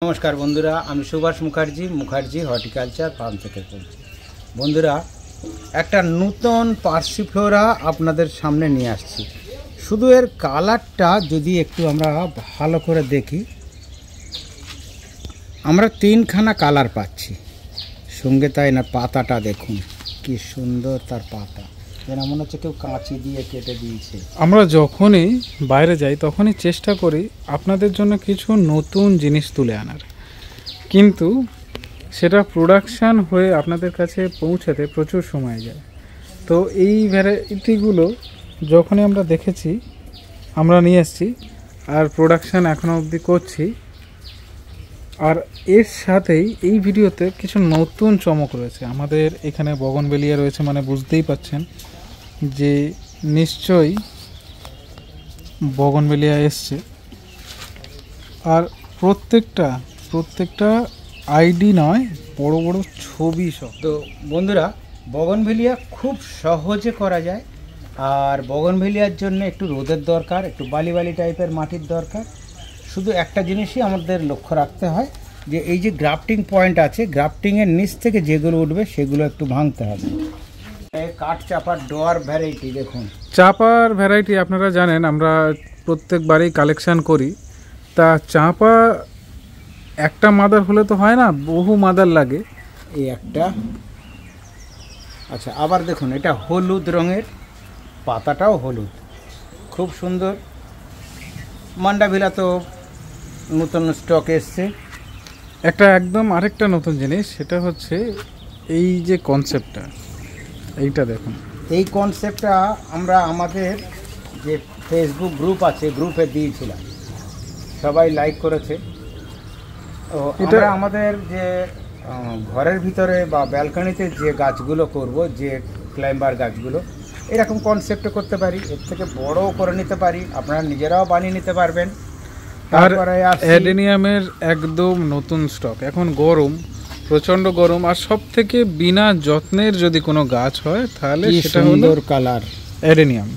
नमस्कार बंधुरा आमी सुभाष मुखार्जी हर्टिकालचार फार्म থেকে বলছি। বন্ধুরা একটা নতুন পার্সিফ্লোরা আপনাদের সামনে নিয়ে আসছি। শুধু এর কালারটা যদি একটু আমরা ভালো করে দেখি, আমরা তিনখানা কালার পাচ্ছি সঙ্গে। তাই না, পাতাটা দেখুন কি সুন্দর, তার পাতা যেন মনে হচ্ছে কেউ কাঁচি দিয়ে কেটে দিয়েছে। আমরা যখনই বাইরে যাই তখনই চেষ্টা করি আপনাদের জন্য কিছু নতুন জিনিস তুলে আনার, কিন্তু সেটা প্রোডাকশান হয়ে আপনাদের কাছে পৌঁছাতে প্রচুর সময় যায়। তো এই ভ্যারাইটিগুলো যখনই আমরা দেখেছি আমরা নিয়ে এসেছি, আর প্রোডাকশান এখনও অবধি করছি। আর এর সাথেই এই ভিডিওতে কিছু নতুন চমক রয়েছে। আমাদের এখানে বগনভেলিয়া রয়েছে, মানে বুঝতেই পাচ্ছেন যে নিশ্চয়ই বগনভেলিয়া এসছে। আর প্রত্যেকটা আইডি নয়, বড় বড় ছবি সব। তো বন্ধুরা বগনভেলিয়া খুব সহজে করা যায়। আর বগনভেলিয়ার জন্য একটু রোদের দরকার, একটু বালি বালি টাইপের মাটির দরকার। শুধু একটা জিনিসই আমাদের লক্ষ্য রাখতে হয়, যে এই যে গ্রাফটিং পয়েন্ট আছে, গ্রাফটিংয়ের নিচ থেকে যেগুলো উঠবে সেগুলো একটু ভাঙতে হবে। কাঠ চাপার ডোয়ার ভ্যারাইটি দেখুন। চাপার ভ্যারাইটি আপনারা জানেন আমরা প্রত্যেকবারই কালেকশান করি। তা চাপা একটা মাদার হলে তো হয় না, বহু মাদার লাগে। এই একটা, আচ্ছা আবার দেখুন এটা হলুদ রঙের, পাতাটাও হলুদ, খুব সুন্দর। মান্ডাভিলা তো নতুন স্টক এসছে। একটা একদম আরেকটা নতুন জিনিস, সেটা হচ্ছে এই যে কনসেপ্টটা, এইটা দেখুন। এই কনসেপ্টটা আমরা আমাদের যে ফেসবুক গ্রুপ আছে, গ্রুপে দিয়েছিলাম, সবাই লাইক করেছে। এটা আমাদের যে ঘরের ভিতরে বা ব্যালকনিতে যে গাছগুলো করব, যে ক্লাইম্বার গাছগুলো, এরকম কনসেপ্টে করতে পারি। এর থেকে বড়ও করে নিতে পারি, আপনারা নিজেরাও বানিয়ে নিতে পারবেন। আর অ্যাডেনিয়ামের একদম নতুন স্টক। এখন গরম, প্রচণ্ড গরম, আর সব থেকে বিনা যত্নের যদি কোনো গাছ হয় তাহলে সেটা হলো কালার অ্যাডেনিয়াম।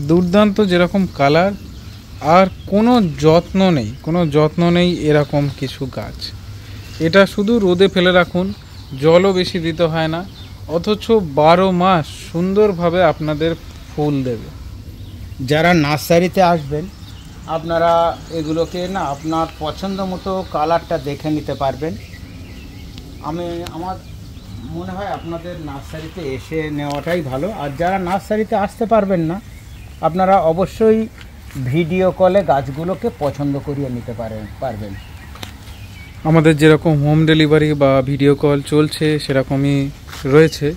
দুর্দান্ত যেরকম কালার, আর কোনো যত্ন নেই এরকম কিছু গাছ। এটা শুধু রোদে ফেলে রাখুন, জলও বেশি দিতে হয় না, অথচ 12 মাস সুন্দরভাবে আপনাদের ফুল দেবে। যারা নার্সারিতে আসবেন আপনারা এগুলোকে না আপনার পছন্দ মতো কালারটা দেখে নিতে পারবেন। আমার মনে হয় আপনাদের নার্সারিতে এসে নেওয়াটাই ভালো। আর যারা নার্সারিতে আসতে পারবেন না, আপনারা অবশ্যই ভিডিও কলে গাছগুলোকে পছন্দ করিয়ে নিতে পারবেন। আমাদের যেরকম হোম ডেলিভারি বা ভিডিও কল চলছে সেরকমই রয়েছে।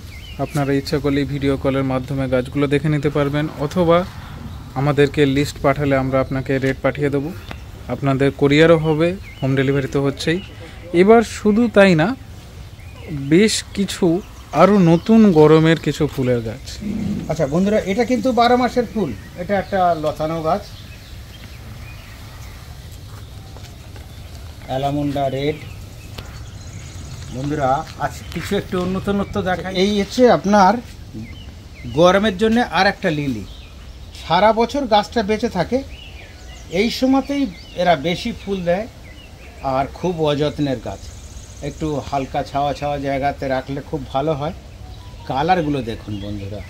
আপনারা ইচ্ছা করলেই ভিডিও কলের মাধ্যমে গাছগুলো দেখে নিতে পারবেন, অথবা আমাদেরকে লিস্ট পাঠালে আমরা আপনাকে রেট পাঠিয়ে দেবো। আপনাদের কোরিয়ারও হবে, হোম ডেলিভারি তো হচ্ছেই। এবার শুধু তাই না, বেশ কিছু আরও নতুন গরমের কিছু ফুলের গাছ। আচ্ছা বন্ধুরা, এটা কিন্তু 12 মাসের ফুল। এটা একটা লতানো গাছ, অ্যালামুন্ডা রেড। বন্ধুরা আজ কিছু একটু নতুনত্ব দেখায়। এই হচ্ছে আপনার গরমের জন্য আর একটা লিলি। সারা বছর গাছটা বেঁচে থাকে, এই সময়তেই এরা বেশি ফুল দেয়। আর খুব অযত্নের গাছ, একটু হালকা ছাওয়া ছাওয়া জায়গাতে রাখলে খুব ভালো হয়। কালারগুলো দেখুন বন্ধুরা,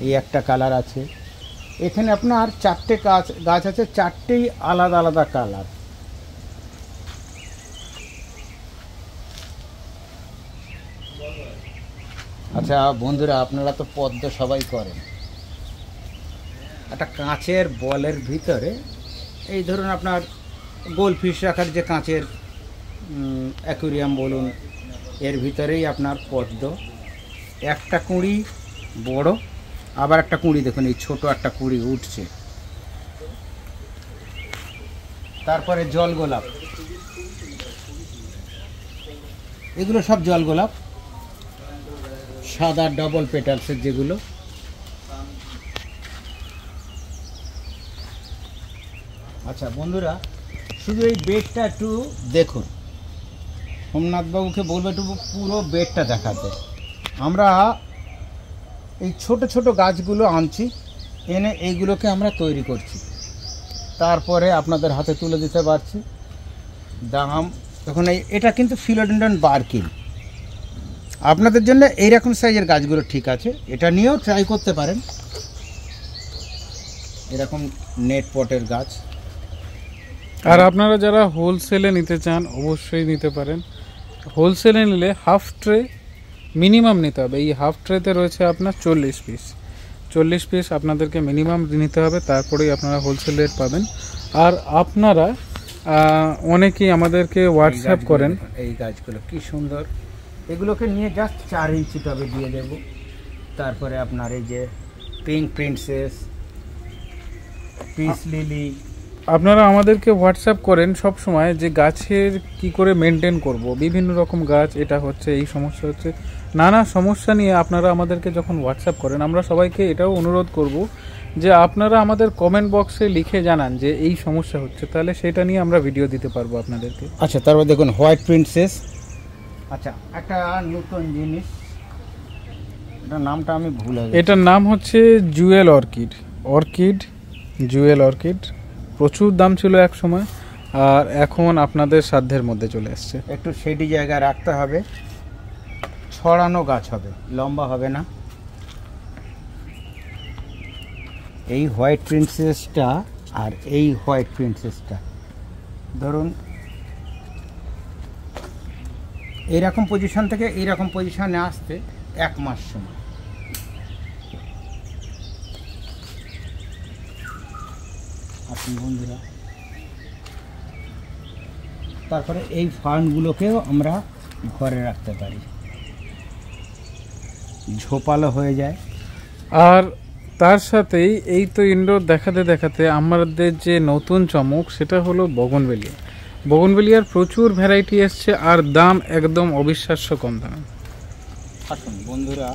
এই একটা কালার আছে। এখানে আপনার 4টে গাছ আছে, 4টেই আলাদা আলাদা কালার। আচ্ছা বন্ধুরা, আপনারা তো পদ্ম সবাই করেন। একটা কাঁচের বলের ভিতরে এই ধরুন আপনার গোলফিশ রাখার যে কাঁচের অ্যাকুরিয়াম বলুন, এর ভিতরেই আপনার পদ্ম। একটা কুঁড়ি বড়, আবার একটা কুঁড়ি দেখুন, এই ছোট একটা কুঁড়ি উঠছে। তারপরে জল গোলাপ, এগুলো সব জল গোলাপ, সাদা ডবল পেটালসের যেগুলো। আচ্ছা বন্ধুরা, শুধু এই বেডটা একটু দেখুন। সোমনাথবাবুকে বলবো একটু পুরো বেডটা দেখাতে। আমরা এই ছোট ছোট গাছগুলো আনছি, এনে এইগুলোকে আমরা তৈরি করছি, তারপরে আপনাদের হাতে তুলে দিতে পারছি। দাম তখন এটা কিন্তু ফিলোডেন্ড্রন বার্কিন। আপনাদের জন্য এইরকম সাইজের গাছগুলো ঠিক আছে, এটা নিয়েও ট্রাই করতে পারেন। এরকম নেট পটের গাছ। আর আপনারা যারা হোলসেলে নিতে চান অবশ্যই নিতে পারেন। হোলসেলে নিলে হাফ ট্রে মিনিমাম নিতে হবে। এই হাফ ট্রেতে রয়েছে আপনার 40 পিস আপনাদেরকে মিনিমাম নিতে হবে, তারপরেই আপনারা হোলসেল রেট পাবেন। আর আপনারা অনেকেই আমাদেরকে হোয়াটসঅ্যাপ করেন। এই গাছগুলো কি সুন্দর, এগুলোকে নিয়ে জাস্ট 4 ইঞ্চি টবে দিয়ে দেব। তারপরে আপনার এই যে পিঙ্ক প্রিন্সেস, পিস লিলি, আপনারা আমাদেরকে হোয়াটসঅ্যাপ করেন সব সময় যে গাছের কি করে মেনটেন করব, বিভিন্ন রকম গাছ এটা হচ্ছে, এই সমস্যা হচ্ছে, নানা সমস্যা নিয়ে আপনারা আমাদেরকে যখন হোয়াটসঅ্যাপ করেন, আমরা সবাইকে এটাও অনুরোধ করব যে আপনারা আমাদের কমেন্ট বক্সে লিখে জানান যে এই সমস্যা হচ্ছে, তাহলে সেটা নিয়ে আমরা ভিডিও দিতে পারবো আপনাদেরকে। আচ্ছা, তারপর দেখুন হোয়াইট প্রিন্সেস। আচ্ছা, একটা নতুন জিনিস, এটার নামটা আমি ভুলে গেছি। এটার নাম হচ্ছে জুয়েল অর্কিড, জুয়েল অর্কিড। প্রচুর দাম ছিল এক সময়, আর এখন আপনাদের সাধ্যের মধ্যে চলে আসছে। একটু সেটি জায়গায় রাখতে হবে, ছড়ানো গাছ হবে, লম্বা হবে না। এই হোয়াইট প্রিন্সেসটা আর এই হোয়াইট প্রিন্সেসটা ধরুন এইরকম পজিশন থেকে এইরকম পজিশনে আসতে 1 মাস সময়। আপনি বন্ধুরা, তারপরে এই ফার্নগুলোকেও আমরা ঘরে রাখতে পারি, ঝোপালো হয়ে যায়। আর তার সাথেই এই তো ইনডোর দেখাতে দেখাতে আমাদের যে নতুন চমক সেটা হলো বগনভেলিয়া। বগনভেলিয়ার প্রচুর ভ্যারাইটি এসছে, আর দাম একদম অবিশ্বাস্য কম দামে। আসুন বন্ধুরা,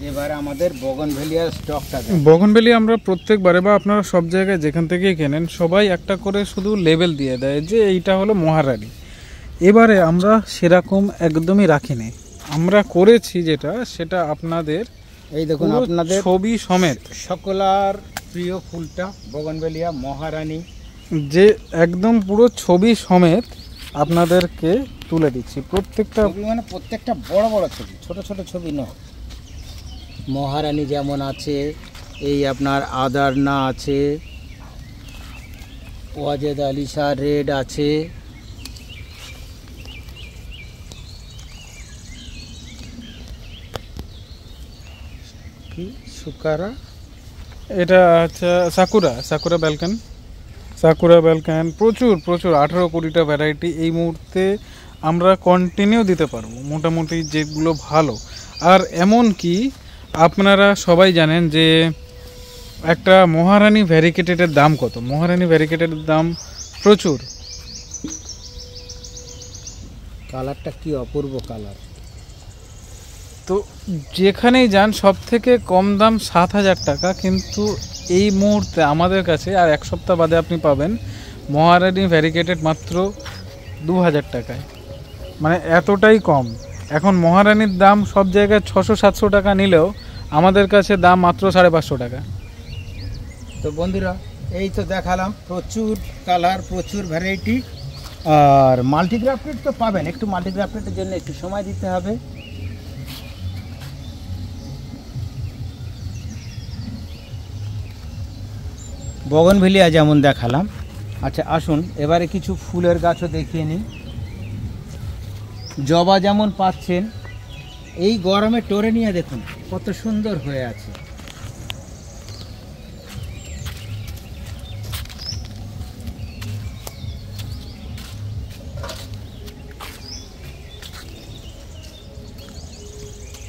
এবারে আমাদের বগনভেলিয়ার স্টকটা। বগনভেলিয়া আমরা প্রত্যেকবারে বা আপনারা সব জায়গায় যেখান থেকেই কেনেন সবাই একটা করে শুধু লেবেল দিয়ে দেয় যে এইটা হলো মহারানী। এবারে আমরা সেরকম একদমই রাখিনি, আমরা করেছি যেটা সেটা আপনাদের এই দেখুন, আপনাদের ছবি সমেত সকলার প্রিয় ফুলটা বগনভেলিয়া মহারানী, যে একদম পুরো ছবি সমেত আপনাদেরকে তুলে দিচ্ছি। প্রত্যেকটা ছবি মানে প্রত্যেকটা বড় বড় ছবি, ছোট ছোট ছবি নয়। মহারানী যেমন আছে, এই আপনার আদারনা আছে, ওয়াজেদ আলিশা রেড আছে, কি সুকারা, এটা হচ্ছে সাকুরা ব্যালকান, প্রচুর 18-20টা ভ্যারাইটি এই মুহূর্তে আমরা কন্টিনিউ দিতে পারবো, মোটামুটি যেগুলো ভালো। আর এমন কি আপনারা সবাই জানেন যে একটা মহারানী ভ্যারিকেটেডের দাম কত? মহারানী ভ্যারিকেটেডের দাম প্রচুর। কালারটা কি অপূর্ব কালার। তো যেখানেই যান সব থেকে কম দাম 7,000 টাকা, কিন্তু এই মুহূর্তে আমাদের কাছে আর 1 সপ্তাহ বাদে আপনি পাবেন মহারানী ভ্যারিকেটেড মাত্র 2,000 টাকায়, মানে এতটাই কম। এখন মহারানীর দাম সব জায়গায় 600-700 টাকা নিলেও আমাদের কাছে দাম মাত্র 550 টাকা। তো বন্ধুরা, এই তো দেখালাম প্রচুর কালার, প্রচুর ভ্যারাইটি। আর মাল্টিগ্রাফটেড তো পাবেন, একটু মাল্টিগ্রাফটেডের জন্য একটু সময় দিতে হবে। বগনভেলিয়া যেমন দেখালাম। আচ্ছা আসুন এবারে কিছু ফুলের গাছও দেখিয়ে নিই। জবা যেমন পাচ্ছেন, এই গরমে টোরে নিয়ে দেখুন কত সুন্দর হয়ে আছে।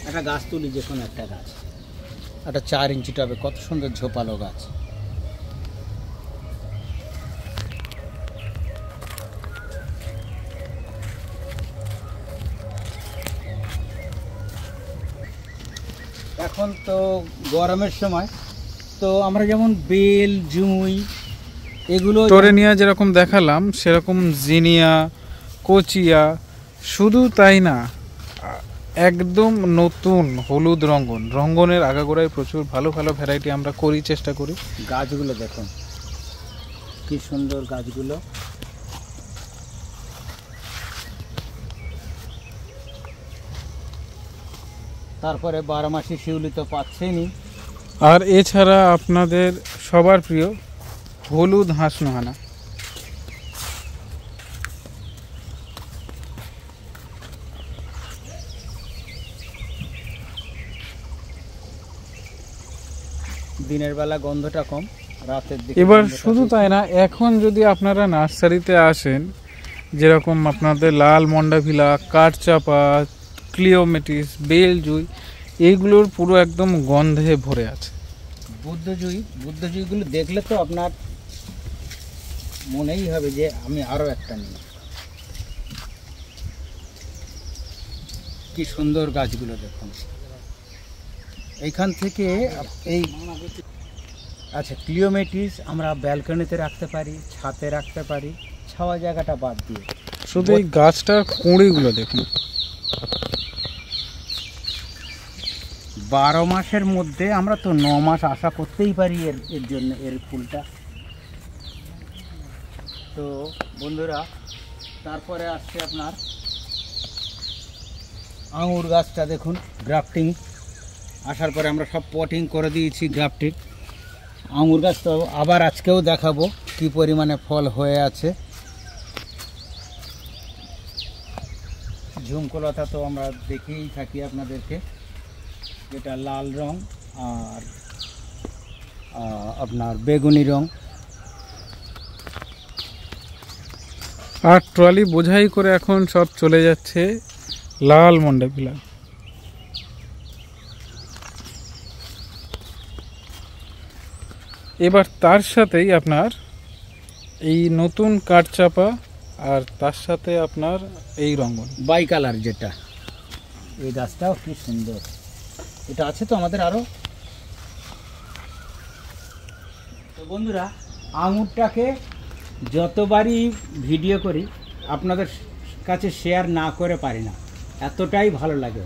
একটা গাছ তুলি, যে কোনো একটা গাছ, একটা 4 ইঞ্চি টবে কত সুন্দর ঝোপালো গাছ। এখন তো গরমের সময়, তো আমরা যেমন বেল, জুঁই এগুলো টোরে নিয়ে যেরকম দেখালাম সেরকম জিনিয়া, কোচিয়া, শুধু তাই না, একদম নতুন হলুদ রঙ্গনের আগাগোড়ায় প্রচুর ভালো ভালো ভ্যারাইটি আমরা চেষ্টা করি। গাছগুলো দেখুন কি সুন্দর গাছগুলো। তারপরে 12 মাসি শিউলি তো পাচ্ছেনই। আর এছাড়া আপনাদের সবার প্রিয় হলুদ হাঁস নোহানা। দিনের বেলা গন্ধটা কম, রাতের দিকে এবার গন্ধটা শুধু বেশি। তাই না, এখন যদি আপনারা নার্সারিতে আসেন, যেরকম আপনাদের লাল মন্ডাভিলা, কাঠচাপা, ক্লিওমেটিস, বেলজুই, এইগুলোর পুরো একদম গন্ধে ভরে আছে। বুদ্ধজুইগুলো দেখলে তো আপনার মনেই হবে যে আমি আরো একটা নিই। কি সুন্দর গাছগুলো দেখুন। এইখান থেকে এই আচ্ছা, ক্লিওমেটিস আমরা ব্যালকনিতে রাখতে পারি, ছাদে রাখতে পারি, ছাওয়া জায়গাটা বাদ দিয়ে। শুধু এই গাছটার কুঁড়িগুলো দেখুন। 12 মাসের মধ্যে আমরা তো 9 মাস আশা করতেই পারি এর জন্য, এর ফুলটা। তো বন্ধুরা, তারপরে আসছে আপনার আঙুর গাছটা দেখুন, গ্রাফটিং আসার পরে আমরা সব পটিং করে দিয়েছি, গ্রাফটিং আঙুর গাছ। তো আবার আজকেও দেখাবো কি পরিমাণে ফল হয়ে আছে। ঝুমকোলতা তো আমরা দেখেই থাকি আপনাদেরকে, যেটা লাল রং আর আপনার বেগুনি রং। আর ট্রলি বোঝাই করে এখন সব চলে যাচ্ছে লাল মন্ডাভিলা। এবার তার সাথেই আপনার এই নতুন কাঠচাপা, আর তার সাথে আপনার এই রঙন বাই কালার, যেটা এই গাছটাও কি সুন্দর। এটা আছে তো আমাদের আরো। তো বন্ধুরা, আঙুরটাকে যতবারই ভিডিও করি আপনাদের কাছে শেয়ার না করে পারি না, এতটাই ভালো লাগে।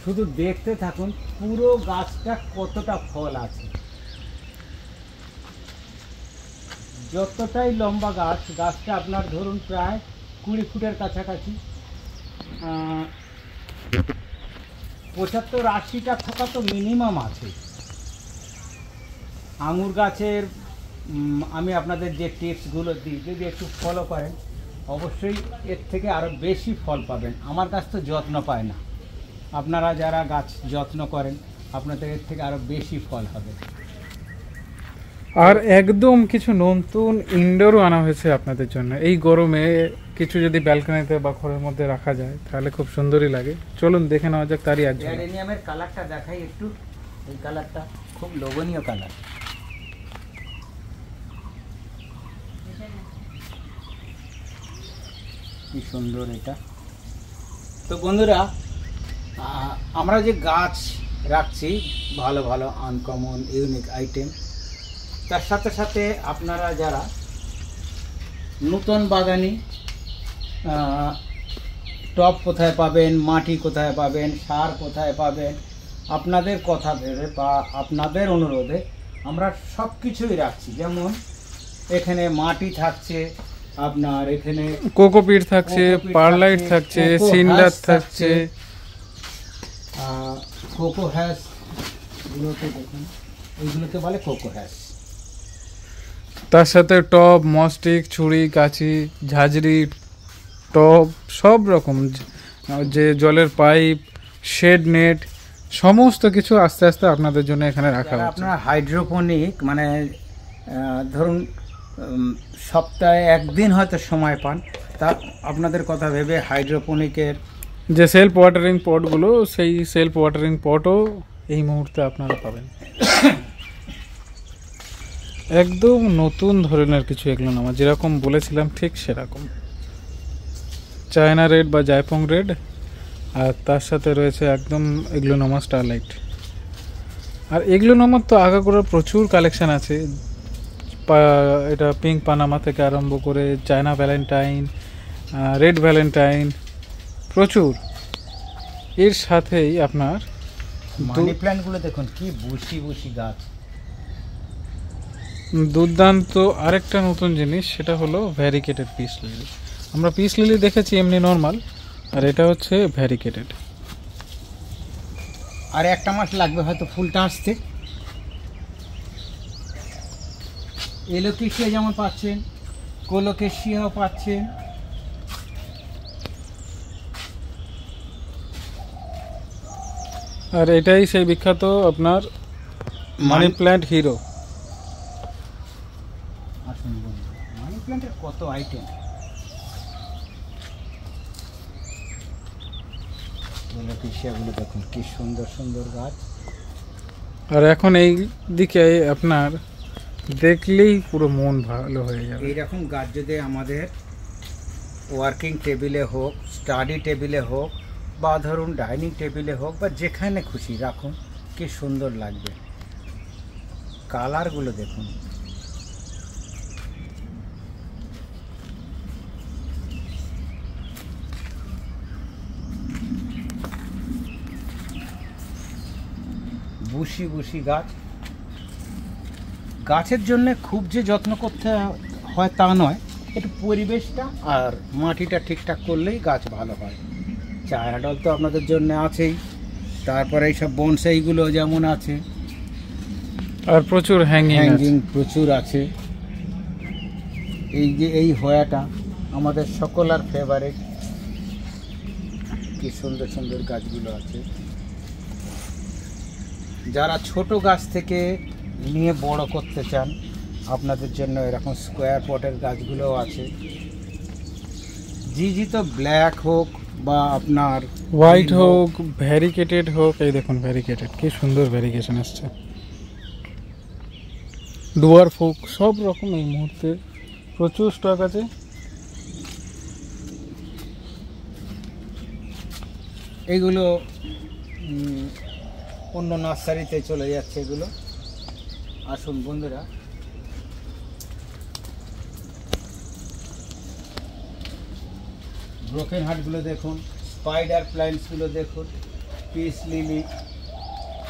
শুধু দেখতে থাকুন পুরো গাছটা কতটা ফল আছে। যতটাই লম্বা গাছটা আপনার ধরুন প্রায় 20 ফুটের কাছাকাছি, 75-80টা থোকা তো মিনিমাম আছে। আঙুর গাছের আমি আপনাদের যে টিপসগুলো দিই, যদি একটু ফলো করেন অবশ্যই এর থেকে আরও বেশি ফল পাবেন। আমার গাছ তো যত্ন পায় না, আপনারা যারা গাছ যত্ন করেন আপনাদের এর থেকে আরও বেশি ফল হবে। আর একদম কিছু নতুন ইনডোরও আনা হয়েছে আপনাদের জন্য। এই গরমে কিছু যদি ব্যালকনিতে বা ঘরের মধ্যে রাখা যায় তাহলে খুব সুন্দরই লাগে। চলুন দেখে নেওয়া যাক তারই একজন। অ্যাডেনিয়ামের কালারটা দেখাই একটু। এই কালারটা খুব লোভনীয় কালার। কি সুন্দর এটা। তো বন্ধুরা, আমরা যে গাছ রাখছি ভালো ভালো আনকমন ইউনিক আইটেম, তার সাথে সাথে আপনারা যারা নতুন বাগানি, টব কোথায় পাবেন, মাটি কোথায় পাবেন, সার কোথায় পাবেন, আপনাদের কথা ভেবে বা আপনাদের অনুরোধে আমরা সব কিছুই রাখছি। যেমন এখানে মাটি থাকছে, আপনার এখানে কোকোপিট থাকছে, পারলাইট থাকছে, সিন্ডার থাকছে, কোকো হ্যাস গুলোতে দেখুন, এইগুলোকে বলে কোকো হ্যাস। তার সাথে টব, মস্টিক, ছুরি, কাঁচি, ঝাঁঝরি, টব, সব রকম যে জলের পাইপ, শেড নেট, সমস্ত কিছু আস্তে আস্তে আপনাদের জন্য এখানে রাখা হচ্ছে। আপনারা হাইড্রোপনিক মানে ধরুন সপ্তাহে একদিন হয়তো সময় পান, তা আপনাদের কথা ভেবে হাইড্রোপনিকের যে সেলফ ওয়াটারিং পটগুলো, সেই সেলফ ওয়াটারিং পটও এই মুহূর্তে আপনারা পাবেন। একদম নতুন ধরনের কিছু এগুলোনামা, যেরকম বলেছিলাম ঠিক সেরকম। চায়না রেড বা জায়পং রেড, আর তার সাথে রয়েছে একদম এগুলোনামা স্টারলাইট। আর এগুলোনামার তো আগাগোড়া প্রচুর কালেকশন আছে। এটা পিঙ্ক পানামা থেকে আরম্ভ করে চায়না ভ্যালেন্টাইন, রেড ভ্যালেন্টাইন, প্রচুর। এর সাথেই আপনার মানি প্ল্যান্টগুলো দেখুন কি বুশি বুশি গাছ। দুর্দান্ত আরেকটা নতুন জিনিস, সেটা হলো ভ্যারিকেটেড পিস লিলি। আমরা পিস লিলি দেখেছি এমনি নর্মাল, আর এটা হচ্ছে ভ্যারিকেটেড। আর একটা মাস লাগবে হয়তো ফুলটা আসতে। এলোকেশিয়া যেমন পাচ্ছেন, কোলোকেশিয়াও পাচ্ছেন। আর এটাই সেই বিখ্যাত আপনার মানি প্ল্যান্ট হিরো। আসুন বন্ধু, মানি প্ল্যান্টের কত আইটেম। এলোকেশিয়াগুলো দেখুন কি সুন্দর সুন্দর গাছ। আর এখন এই দিকে আপনার দেখলেই পুরো মন ভালো হয়ে যাবে। এইরকম গাছ যদি আমাদের ওয়ার্কিং টেবিলে হোক, স্টাডি টেবিলে হোক, বা ধরুন ডাইনিং টেবিলে হোক, বা যেখানে খুশি রাখুন, কি সুন্দর লাগবে। কালারগুলো দেখুন। বুশি বুশি গাছ। গাছের জন্য খুব যে যত্ন করতে হয় তা নয়, একটু পরিবেশটা আর মাটিটা ঠিকঠাক করলেই গাছ ভালো হয়। চায়না ডল তো আপনাদের জন্য আছেই, তারপরে এইসব বনসাইগুলো যেমন আছে, আর প্রচুর হ্যাঙ্গিং প্রচুর আছে। এই যে এই হোয়াটা আমাদের সকলার ফেভারিট। কি সুন্দর সুন্দর গাছগুলো আছে। যারা ছোট গাছ থেকে নিয়ে বড় করতে চান, আপনাদের জন্য এরকম স্কোয়ার পটের গাছগুলোও আছে। জি তো ব্ল্যাক হোক বা আপনার হোয়াইট হোক, ভ্যারিকেটেড হোক, এই দেখুন ভ্যারিকেটেড, কি সুন্দর ভ্যারিকেশন আসছে। ডুয়ার্ফ হোক, সব রকম এই মুহূর্তে প্রচুর স্টক আছে। এগুলো অন্য নার্সারিতে চলে যাচ্ছে এগুলো। আসুন বন্ধুরা, ব্রোকেন হার্টগুলো দেখুন, স্পাইডার প্ল্যান্টসগুলো দেখুন, পিস লিলি।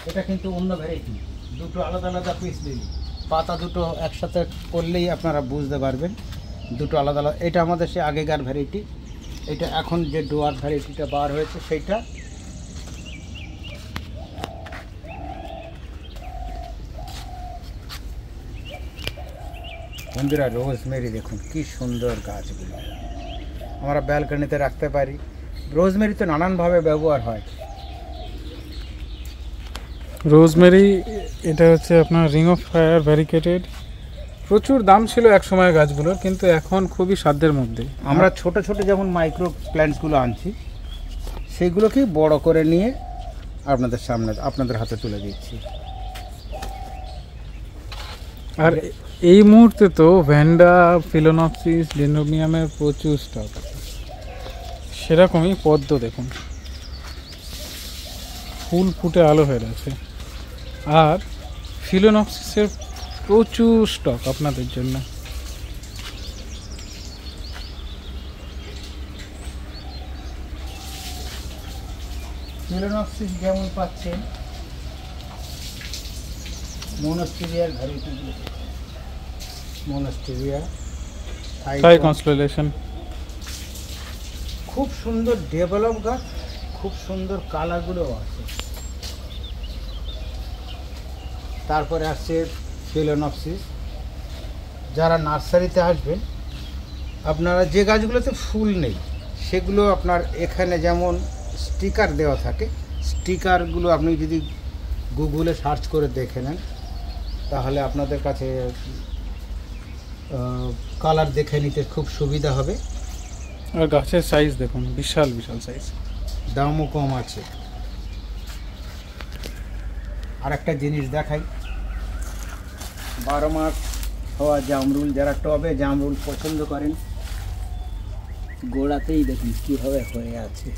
এটা কিন্তু অন্য ভ্যারাইটি, দুটো আলাদা আলাদা পিস লিলি। পাতা দুটো একসাথে করলেই আপনারা বুঝতে পারবেন দুটো আলাদা আলাদা। এটা আমাদের সে আগেকার ভ্যারাইটি, এটা এখন যে ডুয়ার ভ্যারাইটিটা বার হয়েছে সেইটা। বন্ধুরা, রোজমেরি দেখুন কি সুন্দর গাছগুলো। আমরা ব্যালকনিতে রাখতে পারি। রোজমেরি তো নানানভাবে ব্যবহার হয়। রোজমেরি এটা হচ্ছে আপনার রিং অফ ফায়ার ভ্যারিকেটেড। প্রচুর দাম ছিল এক সময় গাছগুলোর, কিন্তু এখন খুবই সাধ্যের মধ্যে। আমরা ছোট ছোট যেমন মাইক্রো প্ল্যান্টসগুলো আনছি, সেইগুলোকেই বড় করে নিয়ে আপনাদের সামনে আপনাদের হাতে তুলে দিচ্ছি। আর এই মুহূর্তে তো ভ্যান্ডা, ফিলোনপসিস, ডেন্ড্রোবিয়ামের প্রচুর স্টক আছে। সেরকমই পদ্ম দেখুন, ফুল ফুটে আলো হয়ে রয়েছে। আর ফিলোনপসিসের প্রচুর স্টক আপনাদের জন্য। ফিলোনপসিস যেমন পাচ্ছেন, মনস্টেরিয়ার ভ্যারাইটিগুলো, মনস্টেরিয়া, থাই কনস্টেলেশন, খুব সুন্দর ডেভেলপ গাছ, খুব সুন্দর কালারগুলো আছে। তারপরে আসছে ফিলোনপসিস। যারা নার্সারিতে আসবেন, আপনারা যে গাছগুলোতে ফুল নেই সেগুলো আপনার এখানে যেমন স্টিকার দেওয়া থাকে, স্টিকারগুলো আপনি যদি গুগলে সার্চ করে দেখে নেন, তাহলে আপনাদের কাছে কালার দেখে নিতে খুব সুবিধা হবে। আর গাছের সাইজ দেখুন, বিশাল বিশাল সাইজ, দামও কম আছে। আর একটা জিনিস দেখাই, 12 মাস হওয়া জামরুল। যারা টবে জামরুল পছন্দ করেন, গোড়াতেই দেখুন কীভাবে হয়ে আছে।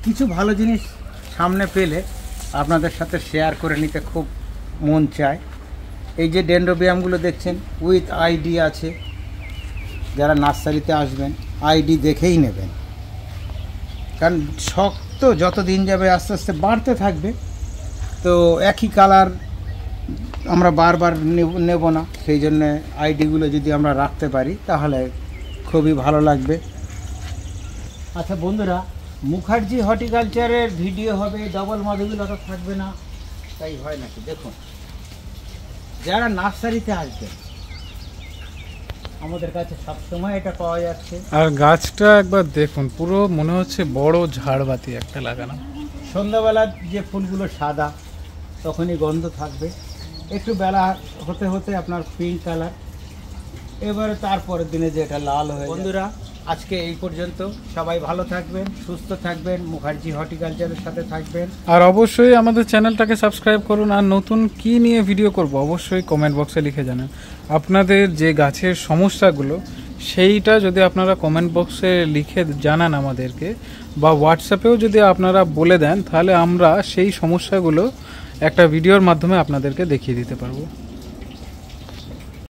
কিছু ভালো জিনিস সামনে পেলে আপনাদের সাথে শেয়ার করে নিতে খুব মন চায়। এই যে ডেন্ড্রোবিয়ামগুলো দেখছেন, উইথ আইডি আছে। যারা নার্সারিতে আসবেন আইডি দেখেই নেবেন, কারণ শক্ত যত দিন যাবে আস্তে আস্তে বাড়তে থাকবে। তো একই কালার আমরা বারবার নেব না, সেই জন্য আইডিগুলো যদি আমরা রাখতে পারি তাহলে খুবই ভালো লাগবে। আচ্ছা বন্ধুরা, মুখার্জি হর্টিকালচারের ভিডিও হবে, ডবল মাধবীলতা থাকবে না, তাই হয় নাকি? দেখুন, যারা নার্সারিতে আসবেন আমাদের কাছে সবসময় এটা পাওয়া যাচ্ছে। আর গাছটা একবার দেখুন, পুরো মনে হচ্ছে বড় ঝাড়বাতি একটা লাগানো। সন্ধ্যাবেলা যে ফুলগুলো সাদা তখনই গন্ধ থাকবে, একটু বেলা হতে হতে আপনার পিঙ্ক কালার, এবারে তারপরের দিনে যে এটা লাল হয়ে। বন্ধুরা, আজকে এই পর্যন্ত। সবাই ভালো থাকবেন, সুস্থ থাকবেন, মুখার্জি হর্টিকালচারের সাথে থাকবেন। আর অবশ্যই আমাদের চ্যানেলটাকে সাবস্ক্রাইব করুন। আর নতুন কি নিয়ে ভিডিও করব অবশ্যই কমেন্ট বক্সে লিখে জানান। আপনাদের যে গাছের সমস্যাগুলো সেইটা যদি আপনারা কমেন্ট বক্সে লিখে জানান আমাদেরকে, বা হোয়াটসঅ্যাপেও যদি আপনারা বলে দেন, তাহলে আমরা সেই সমস্যাগুলো একটা ভিডিওর মাধ্যমে আপনাদেরকে দেখিয়ে দিতে পারবো।